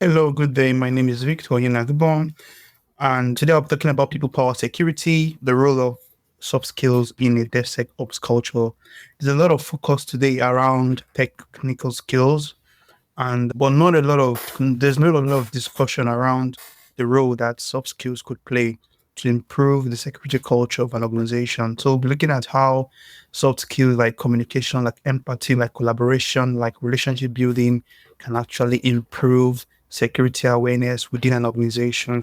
Hello, good day. My name is Victor Onyenagubom, and today I'm talking about people power security, the role of soft skills in a DevSecOps culture. There's a lot of focus today around technical skills, and but not a lot of there's not a lot of discussion around the role that soft skills could play to improve the security culture of an organization. So we'll be looking at how soft skills like communication, like empathy, like collaboration, like relationship building can actually improve security awareness within an organization.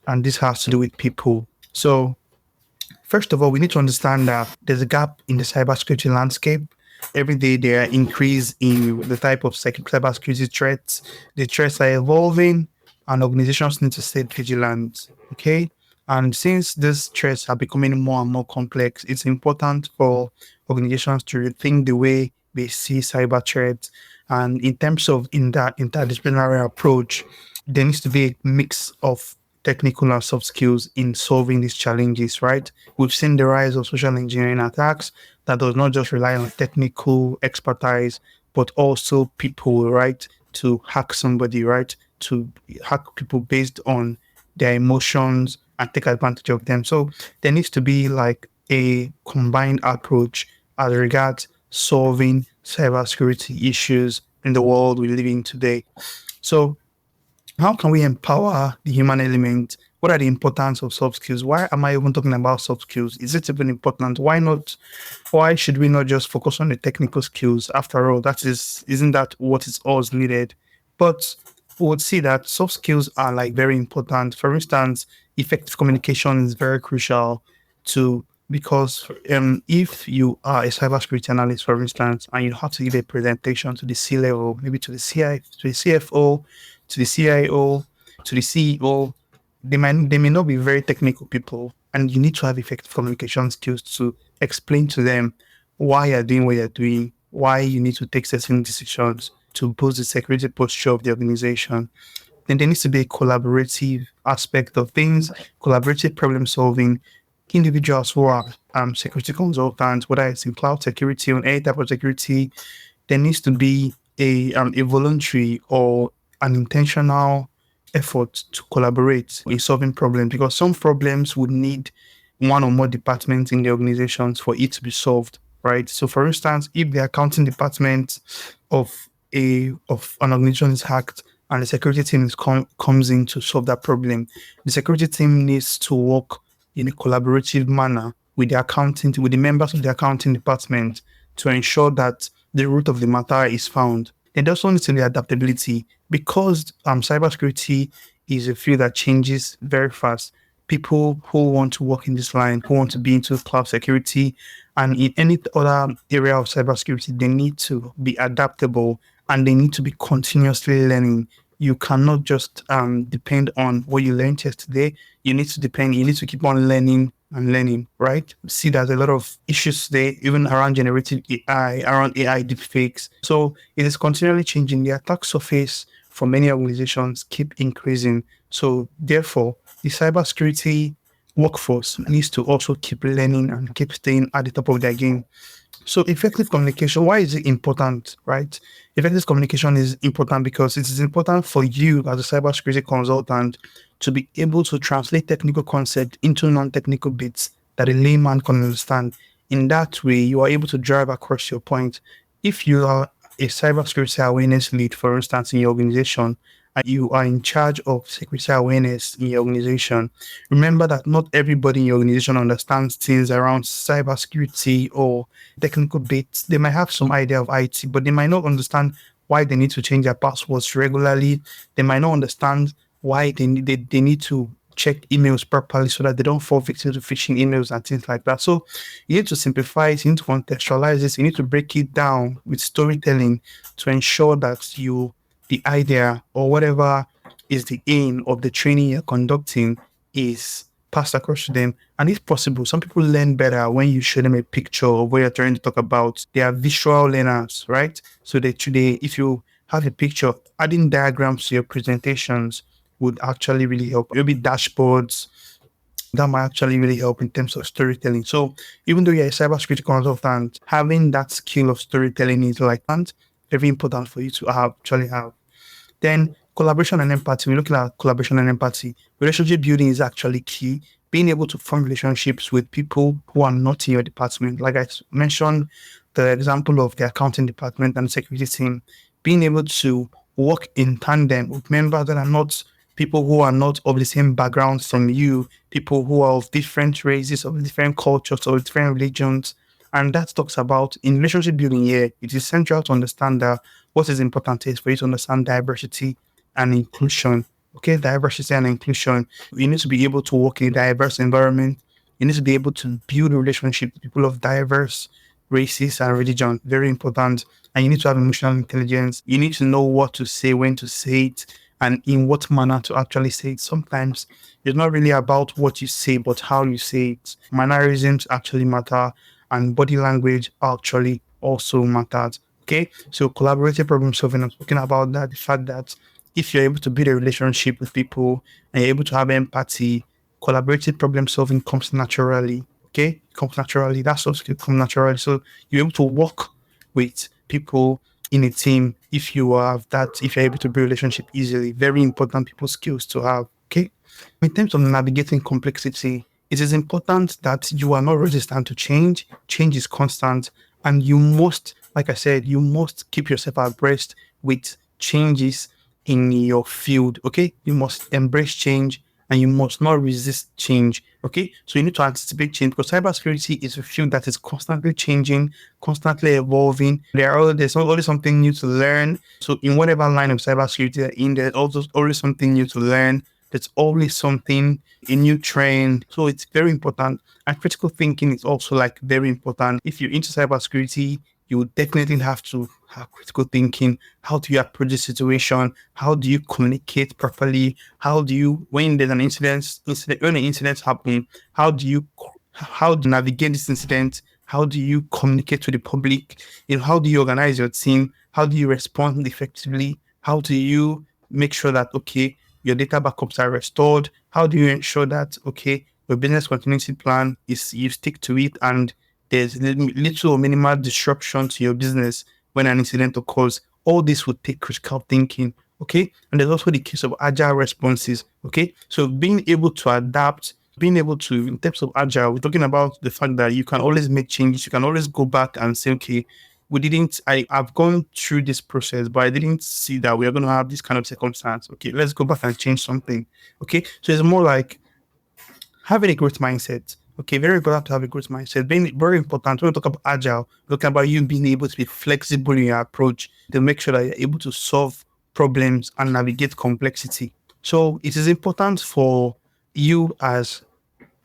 And this has to do with people. So first of all, we need to understand that there's a gap in the cybersecurity landscape. Every day there are increase in the type of cybersecurity threats. The threats are evolving and organizations need to stay vigilant. Okay. And since these threats are becoming more and more complex, it's important for organizations to rethink the way they see cyber threats. And in terms of in that interdisciplinary approach, there needs to be a mix of technical and soft skills in solving these challenges, right? We've seen the rise of social engineering attacks that does not just rely on technical expertise, but also people, right? To hack somebody, right? To hack people based on their emotions and take advantage of them. So there needs to be like a combined approach as regards solving cybersecurity issues in the world we live in today. So how can we empower the human element? What are the importance of soft skills? Why am I even talking about soft skills? Is it even important? Why not? Why should we not just focus on the technical skills? After all, isn't that what is always needed? But we would see that soft skills are like very important. For instance, effective communication is very crucial to because if you are a cybersecurity analyst, for instance, and you have to give a presentation to the C level, maybe to the CI, to the CFO, to the CIO, to the CEO, they may not be very technical people, and you need to have effective communication skills to explain to them why you're doing what you're doing, why you need to take certain decisions to boost the security posture of the organization. Then there needs to be a collaborative aspect of things, collaborative problem solving. Individuals who are security consultants, whether it's in cloud security or any type of security, there needs to be a voluntary or an intentional effort to collaborate in solving problems because some problems would need one or more departments in the organizations for it to be solved, right? So, for instance, if the accounting department of an organization is hacked and the security team comes in to solve that problem, the security team needs to work in a collaborative manner with the members of the accounting department to ensure that the root of the matter is found. Then there's also needs to be adaptability because cybersecurity is a field that changes very fast. People who want to work in this line, who want to be into cloud security and in any other area of cybersecurity, they need to be adaptable and they need to be continuously learning. You cannot just depend on what you learned yesterday. You need to keep on learning and learning, right? See, there's a lot of issues today, even around generative AI, around AI deepfakes. So it is continually changing. The attack surface for many organizations keep increasing. So therefore, the cybersecurity workforce needs to also keep learning and keep staying at the top of their game. So effective communication, why is it important, right? Effective communication is important because it is important for you as a cybersecurity consultant to be able to translate technical concept into non-technical bits that a layman can understand. In that way, you are able to drive across your point. If you are a cybersecurity awareness lead, for instance, in your organization, and you are in charge of security awareness in your organization, remember that not everybody in your organization understands things around cybersecurity or technical bits. They might have some idea of IT, but they might not understand why they need to change their passwords regularly. They might not understand why they need to check emails properly so that they don't fall victim to phishing emails and things like that. So you need to simplify it, you need to contextualize this, you need to break it down with storytelling to ensure that the idea or whatever is the aim of the training you're conducting is passed across to them. And if possible, some people learn better when you show them a picture of what you're trying to talk about. They are visual learners, right? So that today, if you have a picture, adding diagrams to your presentations would actually really help. Maybe dashboards that might actually really help in terms of storytelling. So even though you're a cybersecurity consultant, having that skill of storytelling is like very important for you to actually have. Then Collaboration and empathy. We're looking at collaboration and empathy. Relationship building is actually key. Being able to form relationships with people who are not in your department. Like I mentioned, the example of the accounting department and security team, being able to work in tandem with members that are not people who are not of the same backgrounds from you, people who are of different races, of different cultures, or different religions. And that talks about in relationship building here, it is essential to understand that what is important is for you to understand diversity and inclusion. Okay, diversity and inclusion. You need to be able to work in a diverse environment. You need to be able to build a relationship with people of diverse races and religion. Very important. And you need to have emotional intelligence. You need to know what to say, when to say it, and in what manner to actually say it. Sometimes it's not really about what you say, but how you say it. Mannerisms actually matter, and body language actually also matters. Okay, so collaborative problem solving. I'm talking about that, the fact that if you're able to build a relationship with people and you're able to have empathy, collaborative problem solving comes naturally. Okay, comes naturally. That soft skill comes naturally. So you're able to work with people in a team if you have that, if you're able to build a relationship easily. Very important people skills to have. Okay. In terms of navigating complexity, it is important that you are not resistant to change. Change is constant, and you must, like I said, you must keep yourself abreast with changes in your field. Okay, you must embrace change and you must not resist change. Okay, so you need to anticipate change because cybersecurity is a field that is constantly changing, constantly evolving. There's always something new to learn. So in whatever line of cybersecurity you're in, there's also always something new to learn. There's always something, a new trend. So it's very important. And critical thinking is also like very important. If you're into cybersecurity, you definitely have to have critical thinking. How do you approach the situation? How do you communicate properly? How do you, when there's an when an incident happens, how do you navigate this incident? How do you communicate to the public? How do you organize your team? How do you respond effectively? How do you make sure that, okay, your data backups are restored? How do you ensure that, okay, your business continuity plan is, you stick to it and there's little or minimal disruption to your business when an incident occurs? All this would take critical thinking. Okay. And there's also the case of agile responses. Okay. So being able to adapt, being able to, in terms of agile, we're talking about the fact that you can always make changes. You can always go back and say, okay, I've gone through this process, but I didn't see that we are going to have this kind of circumstance. Okay, let's go back and change something. Okay, so it's more like having a growth mindset. Okay, very important to have a growth mindset. Being very important when we talk about agile, we talk about you being able to be flexible in your approach to make sure that you're able to solve problems and navigate complexity. So it is important for you as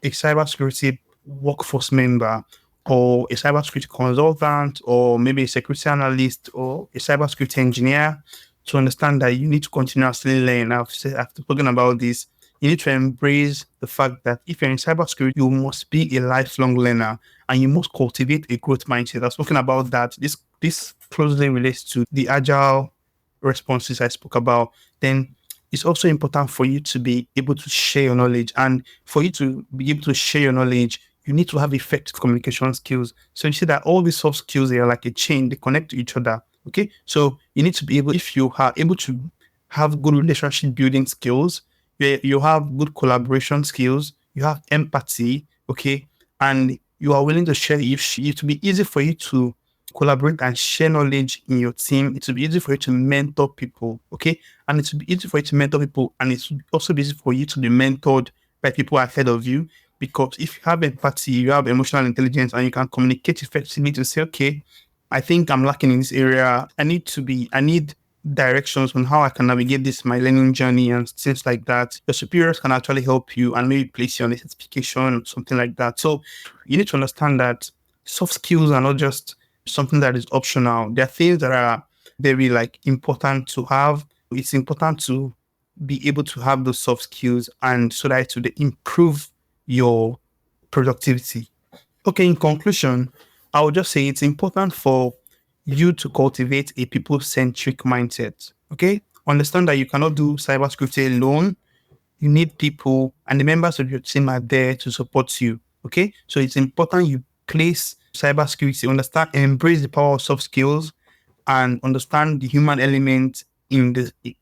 a cybersecurity workforce member or a cybersecurity consultant or maybe a security analyst or a cybersecurity engineer to understand that you need to continuously learn. After talking about this, you need to embrace the fact that if you're in cybersecurity, you must be a lifelong learner and you must cultivate a growth mindset. I was talking about that. This closely relates to the agile responses I spoke about. Then it's also important for you to be able to share your knowledge. And for you to be able to share your knowledge, you need to have effective communication skills. So you see that all these soft skills, they are like a chain, they connect to each other. Okay. So you need to be able, if you are able to have good relationship building skills, you have good collaboration skills, you have empathy, okay, and you are willing to share, if it will be easy for you to collaborate and share knowledge in your team. It will be easy for you to mentor people, okay? And it will be easy for you to mentor people, and it will also be easy for you to be mentored by people ahead of you. Because if you have empathy, you have emotional intelligence, and you can communicate effectively to say, okay, I think I'm lacking in this area. I need directions on how I can navigate this, my learning journey and things like that. Your superiors can actually help you and maybe place you on a certification or something like that. So you need to understand that soft skills are not just something that is optional. There are things that are very like important to have. It's important to be able to have those soft skills and so that it will improve your productivity. Okay, in conclusion, I would just say it's important for you to cultivate a people-centric mindset. Okay, understand that you cannot do cybersecurity alone. You need people, and the members of your team are there to support you. Okay, so it's important you place cybersecurity, understand, embrace the power of soft skills, and understand the human element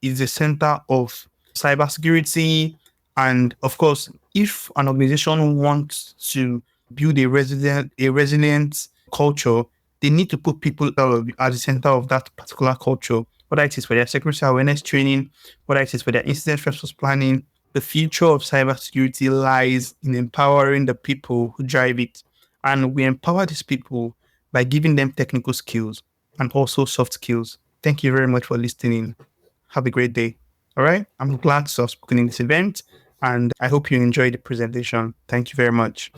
is the center of cybersecurity. And of course, if an organization wants to build a resilient culture, they need to put people at the center of that particular culture, whether it is for their security awareness training, whether it is for their incident response planning. The future of cybersecurity lies in empowering the people who drive it. And we empower these people by giving them technical skills and also soft skills. Thank you very much for listening. Have a great day. All right. I'm glad to have spoken in this event and I hope you enjoyed the presentation. Thank you very much.